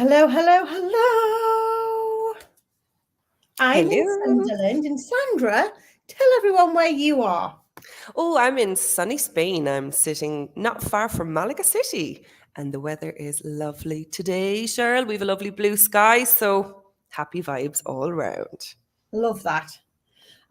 Hello, hello, hello. I'm in Hello. Sunderland, and Sandra, tell everyone where you are. Oh, I'm in sunny Spain. I'm sitting not far from Malaga City, and the weather is lovely today, Cheryl. We have a lovely blue sky, so happy vibes all round. Love that.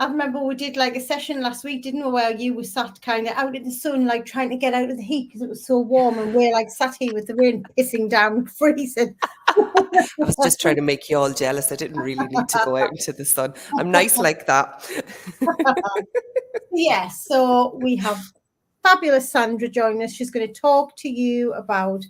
I remember we did like a session last week, didn't we, where you were sat kind of out in the sun, like trying to get out of the heat because it was so warm, and we're like sat here with the rain pissing down, freezing. I was just trying to make you all jealous. I didn't really need to go out into the sun. I'm nice like that. Yes, so we have fabulous Sandra joining us. She's going to talk to you about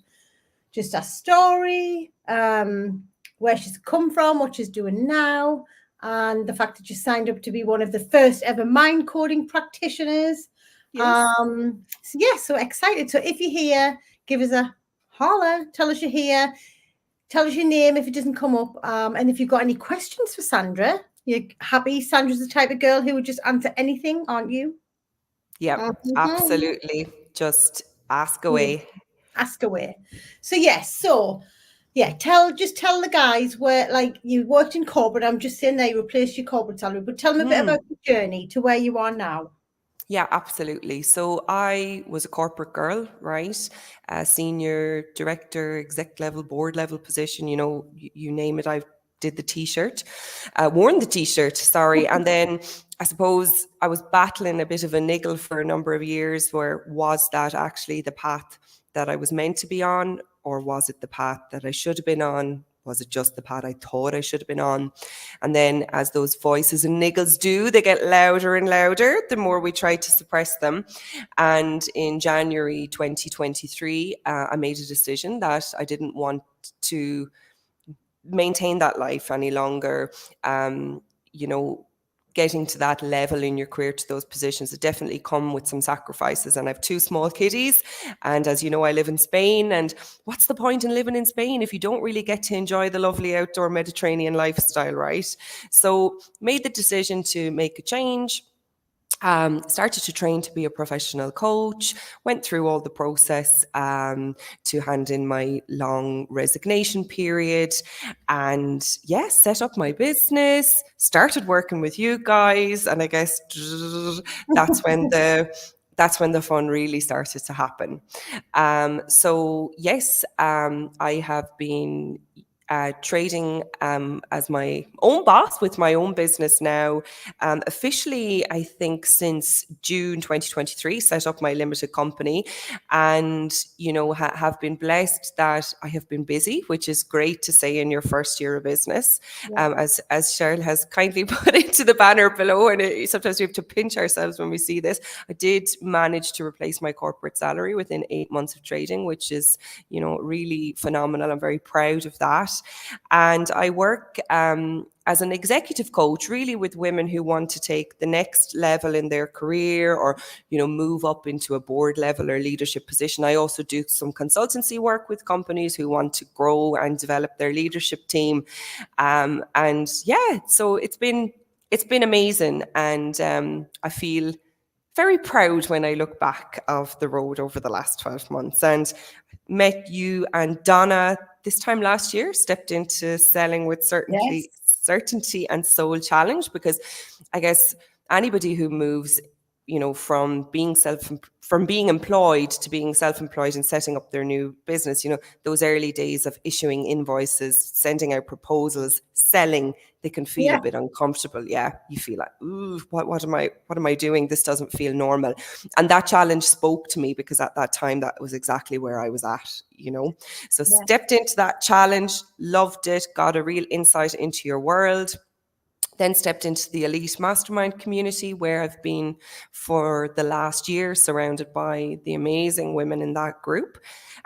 just her story, where she's come from, what she's doing now, and the fact that she signed up to be one of the first ever mind coding practitioners. Yes. So excited. So if you're here, give us a holler, tell us you're here, tell us your name if it doesn't come up. And if you've got any questions for Sandra, you're happy. Sandra's the type of girl who would just answer anything, aren't you? Yep, absolutely. Just ask away. Ask away. So tell the guys where, like, you worked in corporate. I'm just saying they replaced your corporate salary, but tell them a bit about your journey to where you are now. Yeah, absolutely. So I was a corporate girl, right? A senior director, exec level, board level position, you name it. I did the t-shirt, worn the t-shirt, sorry. And then I suppose I was battling a bit of a niggle for a number of years where was that actually the path that I was meant to be on, or was it the path that I should have been on? Was it just the path I thought I should have been on? And then as those voices and niggles do, they get louder and louder the more we try to suppress them. And in January 2023, I made a decision that I didn't want to maintain that life any longer. Getting to that level in your career, to those positions, it definitely come with some sacrifices. And I have two small kiddies. And as you know, I live in Spain. And what's the point in living in Spain if you don't really get to enjoy the lovely outdoor Mediterranean lifestyle, right? So made the decision to make a change. Started to train to be a professional coach, went through all the process to hand in my long resignation period, and set up my business, started working with you guys, and I guess that's when the fun really started to happen. I have been trading as my own boss with my own business now. Officially, I think since June 2023, set up my limited company, and have been blessed that I have been busy, which is great to say in your first year of business. As Cheryl has kindly put into the banner below, and sometimes we have to pinch ourselves when we see this. I did manage to replace my corporate salary within 8 months of trading, which is really phenomenal. I'm very proud of that. And I work as an executive coach, really with women who want to take the next level in their career, or move up into a board level or leadership position. I also do some consultancy work with companies who want to grow and develop their leadership team. So it's been amazing, and I feel very proud when I look back of the road over the last 12 months. And met you and Donna this time last year, stepped into selling with certainty and soul challenge, because I guess anybody who moves from being employed to being self-employed and setting up their new business, those early days of issuing invoices, sending out proposals, selling, they can feel a bit uncomfortable. Yeah, you feel like, ooh, what am I doing? This doesn't feel normal. And that challenge spoke to me, because at that time, that was exactly where I was at, So stepped into that challenge, loved it, got a real insight into your world. Then stepped into the elite mastermind community, where I've been for the last year, surrounded by the amazing women in that group.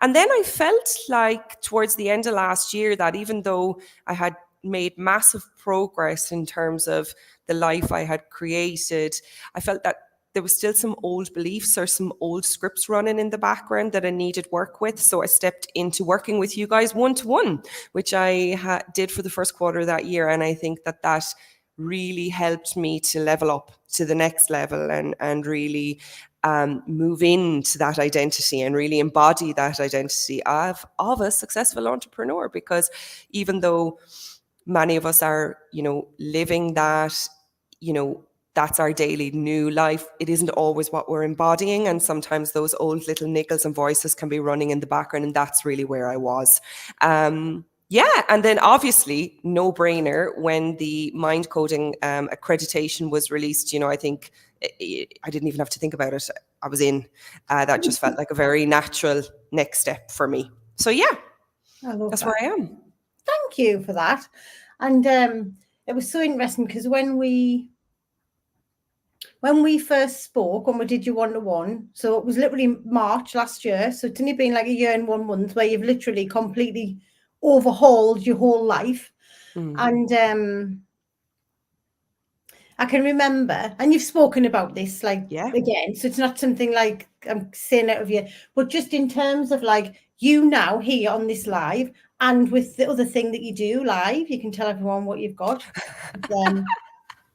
And then I felt like towards the end of last year that even though I had made massive progress in terms of the life I had created, I felt that there was still some old beliefs or some old scripts running in the background that I needed work with. So I stepped into working with you guys one-to-one, which I did for the first quarter of that year. And I think that really helped me to level up to the next level and really move into that identity and really embody that identity of a successful entrepreneur. Because even though many of us are, living that, that's our daily new life, it isn't always what we're embodying. And sometimes those old little niggles and voices can be running in the background. And that's really where I was. Yeah, and then obviously, no brainer, when the Mind Coding accreditation was released, I think I didn't even have to think about it. I was in. That just felt like a very natural next step for me. So yeah, that's where I am. Thank you for that. And it was so interesting because when we first spoke, when we did your one-to-one, so it was literally March last year. So it's only been like a year and 1 month where you've literally completely overhauled your whole life. And I can remember, and you've spoken about this again, so it's not something like I'm saying out of you, but just in terms of like you now here on this live, and with the other thing that you do live, you can tell everyone what you've got.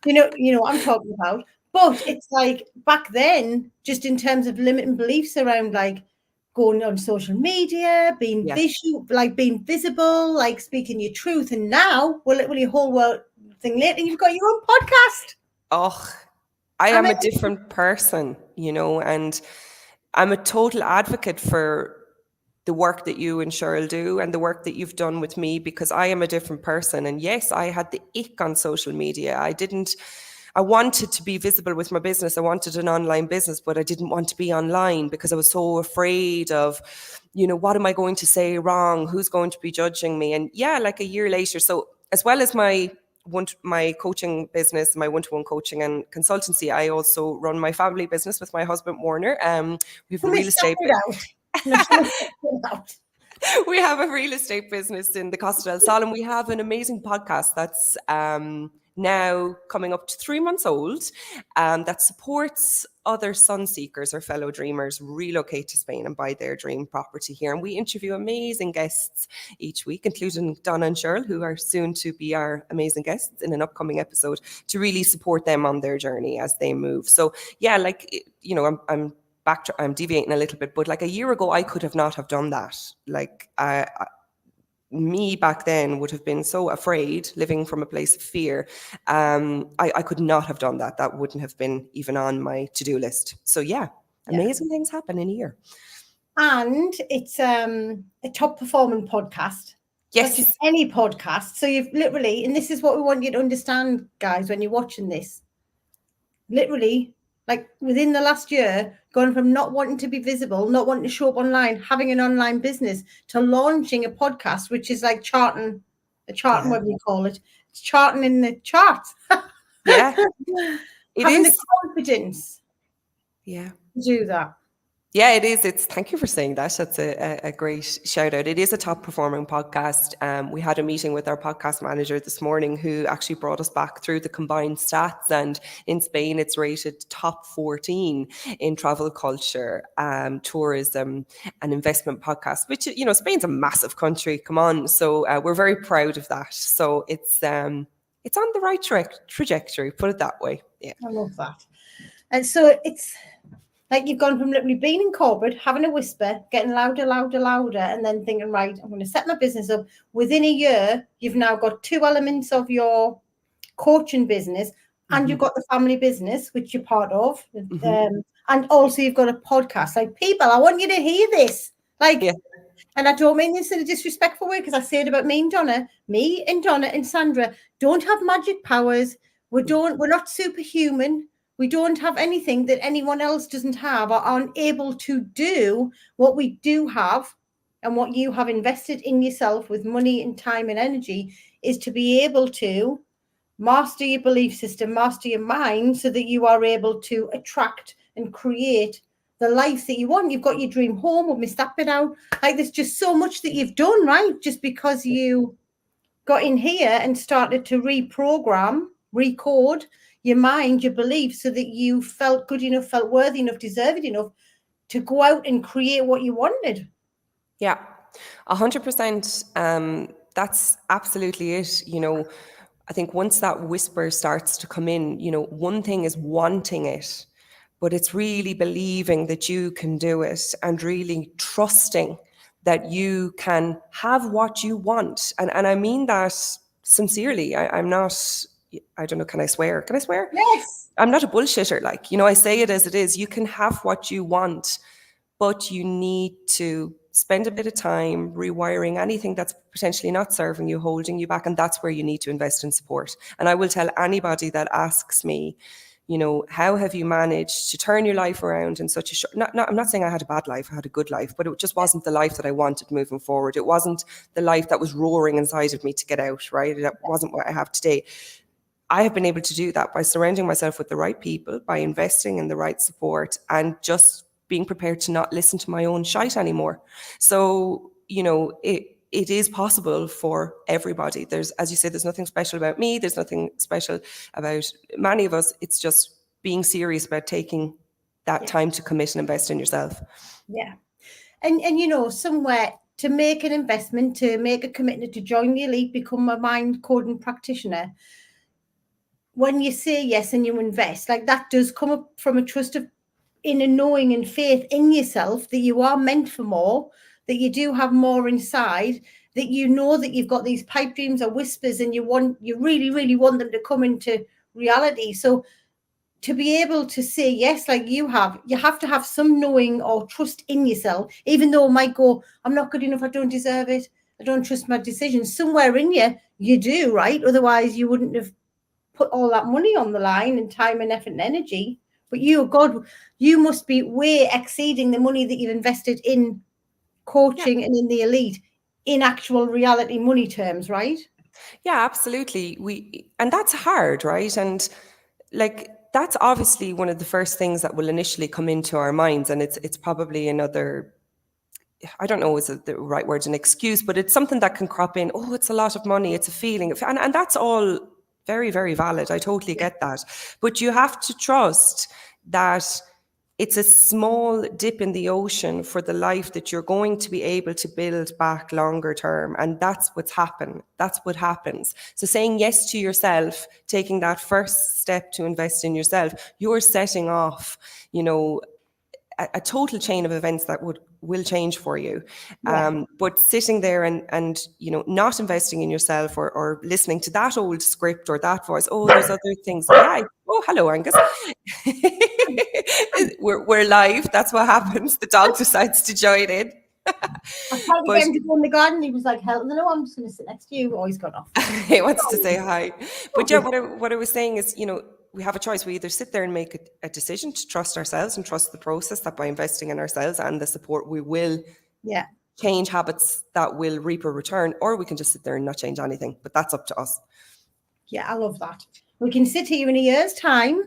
You know what I'm talking about. But it's like back then, just in terms of limiting beliefs around like going on social media, being visual, like being visible, like speaking your truth. And now, well, literally a whole world thing later, you've got your own podcast. Oh, I am a different person, and I'm a total advocate for the work that you and Cheryl do and the work that you've done with me, because I am a different person. And yes, I had the ick on social media. I wanted to be visible with my business. I wanted an online business, but I didn't want to be online because I was so afraid of, what am I going to say wrong? Who's going to be judging me? And yeah, like a year later. So as well as my coaching business, my one-to-one coaching and consultancy, I also run my family business with my husband, Warner. We have a real estate we have a real estate business in the Costa del Sol, and we have an amazing podcast that's now coming up to 3 months old, that supports other sun seekers or fellow dreamers relocate to Spain and buy their dream property here. And we interview amazing guests each week, including Donna and Cheryl, who are soon to be our amazing guests in an upcoming episode, to really support them on their journey as they move. So yeah, I'm deviating a little bit, but like a year ago, I could have not have done that. Like me back then would have been so afraid, living from a place of fear. I could not have done that. That wouldn't have been even on my to-do list. So yeah, amazing things happen in a year. And it's a top performing podcast. Yes. Not just any podcast. So you've literally, and this is what we want you to understand, guys, when you're watching this, literally, like within the last year, going from not wanting to be visible, not wanting to show up online, having an online business, to launching a podcast, which is like charting, whatever you call it. It's charting in the charts. Yeah. Having the confidence. Yeah. To do that. Yeah, it is. Thank you for saying that. That's a great shout out. It is a top performing podcast. We had a meeting with our podcast manager this morning, who actually brought us back through the combined stats. And in Spain, it's rated top 14 in travel culture, tourism and investment podcast, which, Spain's a massive country. Come on. So we're very proud of that. So it's on the right trajectory, put it that way. Yeah. I love that. And so it's like you've gone from literally being in corporate, having a whisper, getting louder, and then thinking, right, I'm going to set my business up. Within a year, you've now got 2 elements of your coaching business, and you've got the family business, which you're part of. And also you've got a podcast. Like, people, I want you to hear this. Like, and I don't mean this in a disrespectful way, because I say it about me and Donna and Sandra don't have magic powers. We're not superhuman. We don't have anything that anyone else doesn't have or aren't able to do. What we do have, and what you have invested in yourself with money and time and energy, is to be able to master your belief system, master your mind, so that you are able to attract and create the life that you want. You've got your dream home. We'll miss that bit out. Like, there's just so much that you've done, right? Just because you got in here and started to recode your mind, your beliefs, so that you felt good enough, felt worthy enough, deserved enough to go out and create what you wanted. Yeah, 100%. That's absolutely it. I think once that whisper starts to come in, one thing is wanting it, but it's really believing that you can do it and really trusting that you can have what you want. And I mean that sincerely. I'm not, I don't know, can I swear? Can I swear? Yes. I'm not a bullshitter. Like, I say it as it is. You can have what you want, but you need to spend a bit of time rewiring anything that's potentially not serving you, holding you back. And that's where you need to invest in support. And I will tell anybody that asks me, how have you managed to turn your life around in such a short, I'm not saying I had a bad life, I had a good life, but it just wasn't the life that I wanted moving forward. It wasn't the life that was roaring inside of me to get out, right? That wasn't what I have today. I have been able to do that by surrounding myself with the right people, by investing in the right support, and just being prepared to not listen to my own shite anymore. So, it is possible for everybody. There's, as you say, there's nothing special about me. There's nothing special about many of us. It's just being serious about taking that time to commit and invest in yourself. Yeah. And somewhere to make an investment, to make a commitment, to join the elite, become a mind coding practitioner, when you say yes and you invest, like that does come up from a trust of in a knowing and faith in yourself that you are meant for more, that you do have more inside, that you know that you've got these pipe dreams or whispers and you really, really want them to come into reality. So to be able to say yes, like you have to have some knowing or trust in yourself, even though it might go, I'm not good enough, I don't deserve it, I don't trust my decisions. Somewhere in you do, right? Otherwise you wouldn't have put all that money on the line and time and effort and energy. But you must be way exceeding the money that you've invested in coaching and in the elite in actual reality money terms, right? Yeah, absolutely. And that's hard, right? And like, that's obviously one of the first things that will initially come into our minds. And it's probably another, I don't know, is it the right word, an excuse, but it's something that can crop in. Oh, it's a lot of money. It's a feeling. And that's all very, very valid. I totally get that. But you have to trust that it's a small dip in the ocean for the life that you're going to be able to build back longer term. And that's what's happened. That's what happens. So saying yes to yourself, taking that first step to invest in yourself, you're setting off, a total chain of events that will change for you. But sitting there and not investing in yourself or listening to that old script or that voice, oh, there's other things. Yeah. Oh, hello, Angus. we're live. That's what happens. The dog decides to join in. I tried to get him to go in the garden. He was like, hell no, I'm just going to sit next to you. Oh, he's gone off. He wants to say hi. But yeah, what I was saying is, we have a choice. We either sit there and make a decision to trust ourselves and trust the process, that by investing in ourselves and the support, we will change habits that will reap a return, or we can just sit there and not change anything. But that's up to us. Yeah, I love that. We can sit here in a year's time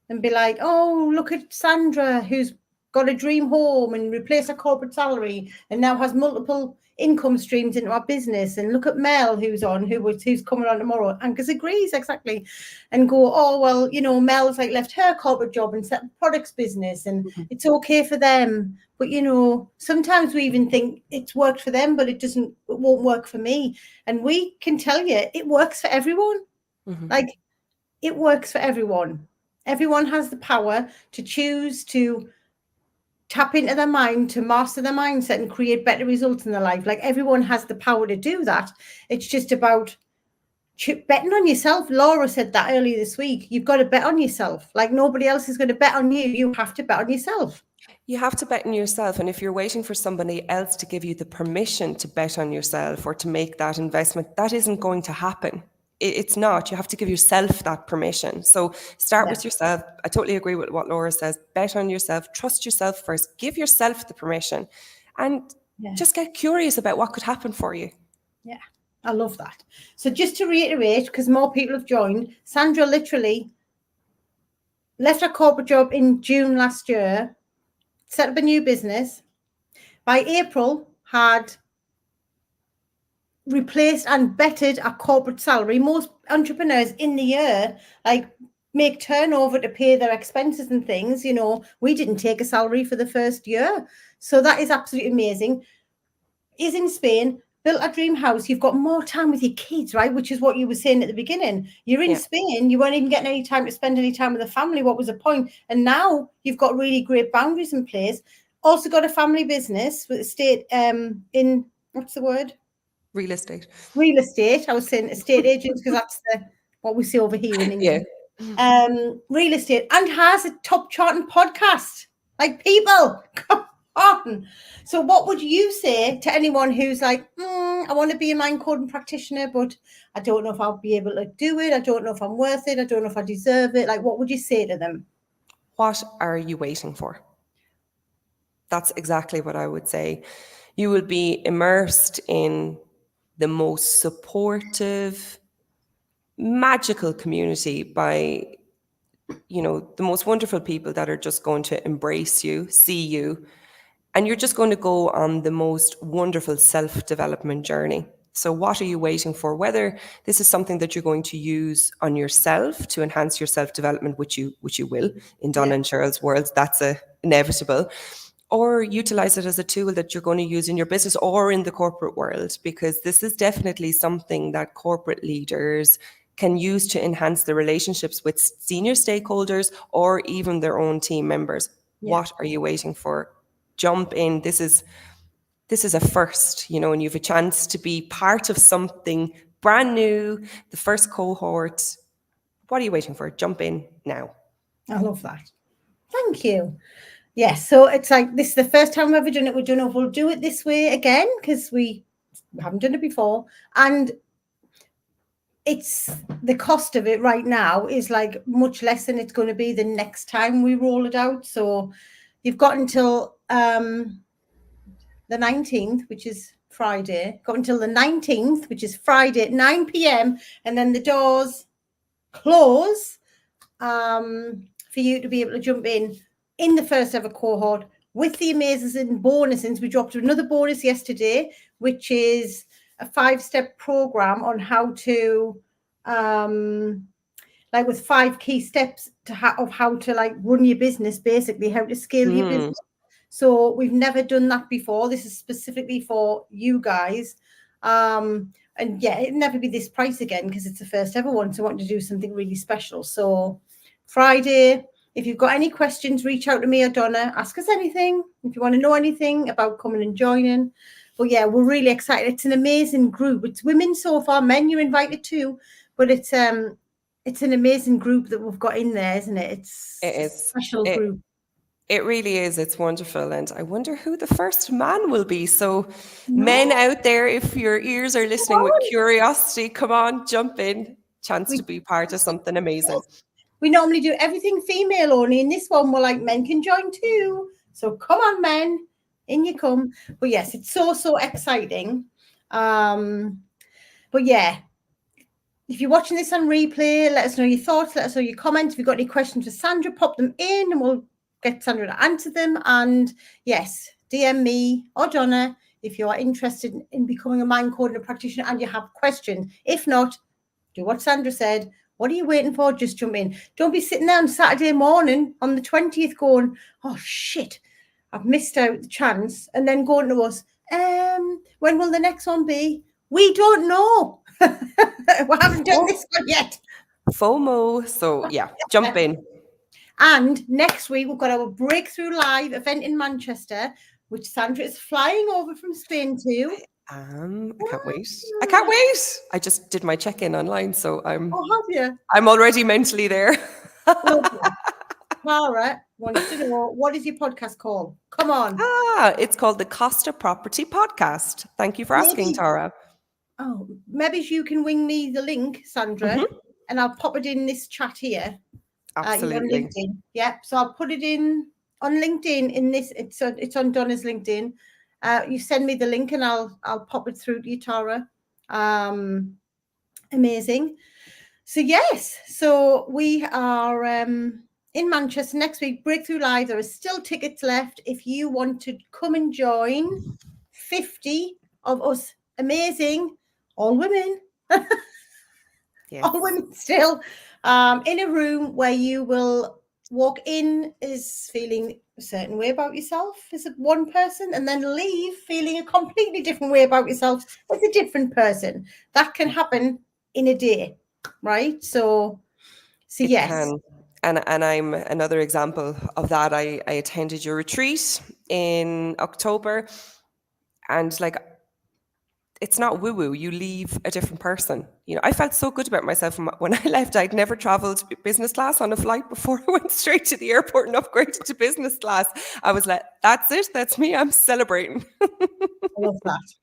and be like, oh, look at Sandra, who's got a dream home and replaced her corporate salary and now has multiple income streams into our business. And look at Mel, who's coming on tomorrow. Angus agrees, exactly. And go, oh, well, Mel's like left her corporate job and set a products business and it's okay for them. But, sometimes we even think it's worked for them, but it won't work for me. And we can tell you it works for everyone. Like, it works for everyone. Everyone has the power to choose to tap into their mind, to master their mindset and create better results in their life. Like, everyone has the power to do that. It's just about betting on yourself. Laura said that earlier this week. You've got to bet on yourself. Like, nobody else is going to bet on you. You have to bet on yourself. You have to bet on yourself. And if you're waiting for somebody else to give you the permission to bet on yourself or to make that investment, that isn't going to happen. It's not. You have to give yourself that permission. So start with yourself. I totally agree with what Laura says. Bet on yourself. Trust yourself first. Give yourself the permission and just get curious about what could happen for you. Yeah, I love that. So just to reiterate, because more people have joined, Sandra literally left her corporate job in June last year, set up a new business. By April, had replaced and bettered a corporate salary. Most entrepreneurs in the year make turnover to pay their expenses and things. We didn't take a salary for the first year, so that is absolutely amazing. Is in Spain, built a dream house, you've got more time with your kids, right? Which is what you were saying at the beginning. You're in Spain, you weren't even getting any time to spend any time with the family. What was the point? And now you've got really great boundaries in place. Also got a family business with estate in, what's the word? Real estate. Real estate. I was saying estate agents because that's what we see over here in England. Real estate, and has a top charting podcast. Like, people, come on. So what would you say to anyone who's like, I want to be a mind coding practitioner, but I don't know if I'll be able to do it. I don't know if I'm worth it. I don't know if I deserve it. Like, what would you say to them? What are you waiting for? That's exactly what I would say. You will be immersed in the most supportive, magical community by, the most wonderful people that are just going to embrace you, see you, and you're just going to go on the most wonderful self-development journey. So what are you waiting for? Whether this is something that you're going to use on yourself to enhance your self-development, which you will in Donna and Cheryl's worlds, that's inevitable, or utilize it as a tool that you're going to use in your business or in the corporate world, because this is definitely something that corporate leaders can use to enhance the relationships with senior stakeholders or even their own team members. What are you waiting for? Jump in. This is a first, and you have a chance to be part of something brand new, the first cohort. What are you waiting for? Jump in now. I love that. Thank you. Yes, so it's like, this is the first time we've ever done it. We don't know if we'll do it this way again because we haven't done it before. And it's the cost of it right now is like much less than it's going to be the next time we roll it out. So you've got until the 19th, which is Friday, got until the 19th, which is Friday at 9 p.m. And then the doors close for you to be able to jump in the first ever cohort with the amazing bonuses. We dropped another bonus yesterday, which is a 5-step program on how to, like, with 5 key steps of how to like run your business, basically how to scale your business. So we've never done that before. This is specifically for you guys. And yeah, it'll never be this price again because it's the first ever one. So I want to do something really special. So Friday, if you've got any questions, reach out to me or Donna. Ask us anything. If you want to know anything about coming and joining. But yeah, we're really excited. It's an amazing group. It's women so far. Men, you're invited too. But it's an amazing group that we've got in there, isn't it? It's a special group. It really is. It's wonderful. And I wonder who the first man will be. So men out there, if your ears are listening with curiosity, come on, jump in. Chance to be part of something amazing. We normally do everything female only. In this one, we're like, men can join too. So come on, men, in you come. But yes, it's so exciting. But yeah, if you're watching this on replay, let us know your thoughts. Let us know your comments. If you've got any questions for Sandra, pop them in and we'll get Sandra to answer them. And yes, DM me or Donna if you are interested in becoming a mind coding practitioner and you have questions. If not, do what Sandra said. What are you waiting for? Just jump in. Don't be sitting there on Saturday morning on the 20th going, oh, shit, I've missed out the chance. And then going to us, when will the next one be? We don't know. We haven't done this one yet. FOMO. So yeah, jump in. And next week, we've got our Breakthrough Live event in Manchester, which Sandra is flying over from Spain to. I can't wait. I can't wait. I just did my check-in online, so I'm. Oh, have you? I'm already mentally there. Clara wants to know, what is your podcast called? Come on. It's called the Costa Property Podcast. Thank you for asking, Tara. Oh, maybe you can wing me the link, Sandra, and I'll pop it in this chat here. Absolutely. On LinkedIn. Yeah. So I'll put it in on LinkedIn. In this, it's on Donna's LinkedIn. You send me the link and I'll pop it through to you, Tara. Amazing. So yes, so we are in Manchester next week, Breakthrough Live. There are still tickets left if you want to come and join. 50 of us, amazing, all women. Yes. All women still, in a room where you will walk in as feeling a certain way about yourself as one person, and then leave feeling a completely different way about yourself as a different person. That can happen in a day, right? So It yes. can. And I'm another example of that. I attended your retreat in October, and like, it's not woo woo. You leave a different person. You know, I felt so good about myself when I left. I'd never traveled business class on a flight before. I went straight to the airport and upgraded to business class. I was like, that's it. That's me. I'm celebrating. I love that.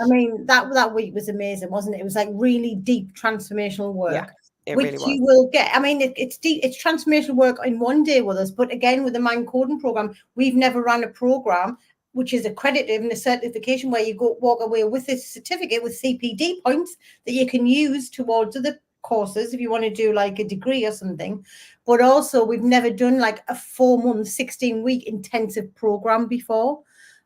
I mean, that week was amazing, wasn't it? It was like really deep transformational work. Yeah, it which really was. you will get. I mean, it's deep, it's transformational work in one day with us. But again, with the Mind Coding program, we've never run a program which is accredited and a certification where you go walk away with a certificate with CPD points that you can use towards other courses if you want to do like a degree or something. But also, we've never done like a 4-month, 16-week intensive program before.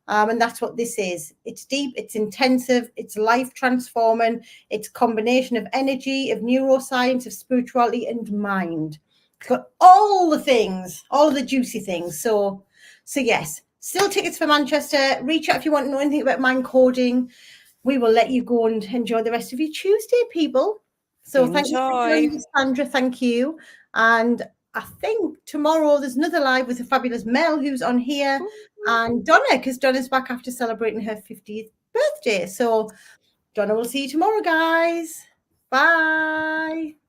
And that's what this is. It's deep, it's intensive, it's life transforming, it's a combination of energy, of neuroscience, of spirituality, and mind. It's got all the things, all the juicy things. So yes, still tickets for Manchester. Reach out if you want to know anything about mind coding. We will let you go and enjoy the rest of your Tuesday, people. So thank you for joining us, Sandra. Thank you. And I think tomorrow there's another live with a fabulous Mel who's on here, and Donna, because Donna's back after celebrating her 50th birthday. So Donna, will see you tomorrow, guys. Bye.